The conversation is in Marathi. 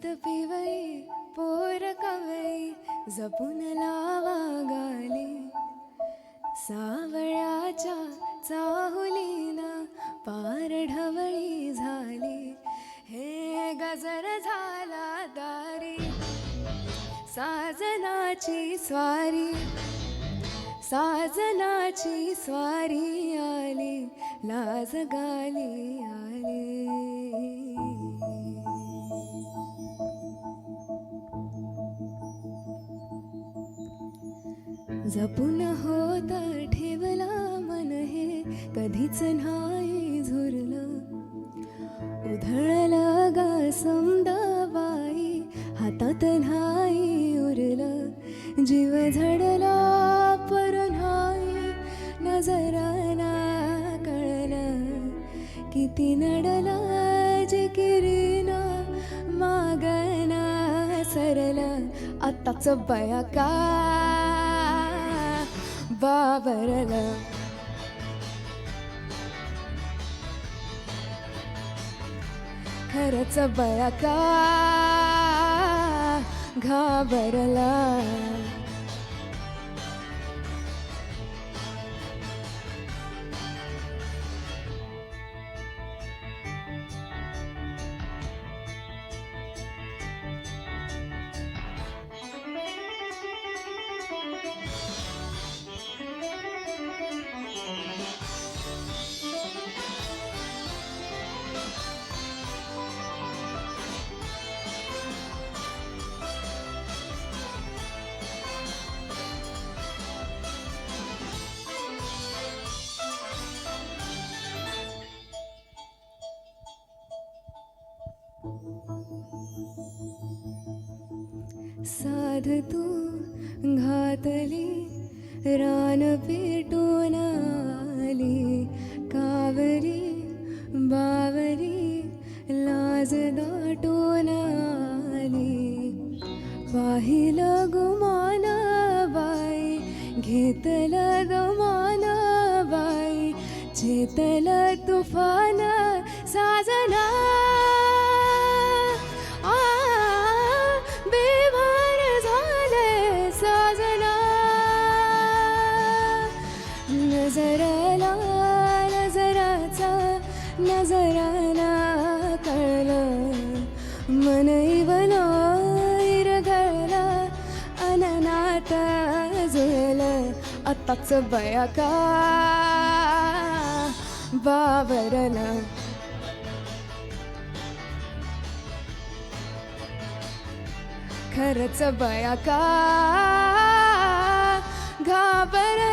दूध पिवई पोर कवई जपून लावा गाली सावळ्याच्या चाहुलीना पार ढवळी झाली हे गजर झाला दारी साजनाची स्वारी साजनाची स्वारी आली लाज गाली आली जपून होत ठेवला मन हे कधीच नाही झुरलं उधळलं ग समदवाई हातात नाही उरलं जीव झडला पर नाही नजराना कळलं किती नडला जिकिरीना मागना सरलं आत्ताच बया का बाबरलं खरंच बया का घाबरला साध तू घातली रान पेटून आली कावरी बावरी लाज दाटून आली पाहिलं गुमान बाई घेतलं दमान बाई चेतलं तुफान साजना नजराला नजराचा नजराला कळलं मन इवलो इरगळला अननात जुळलं आत्ताच बया का बाबरलं खरंच बया का घाबरलं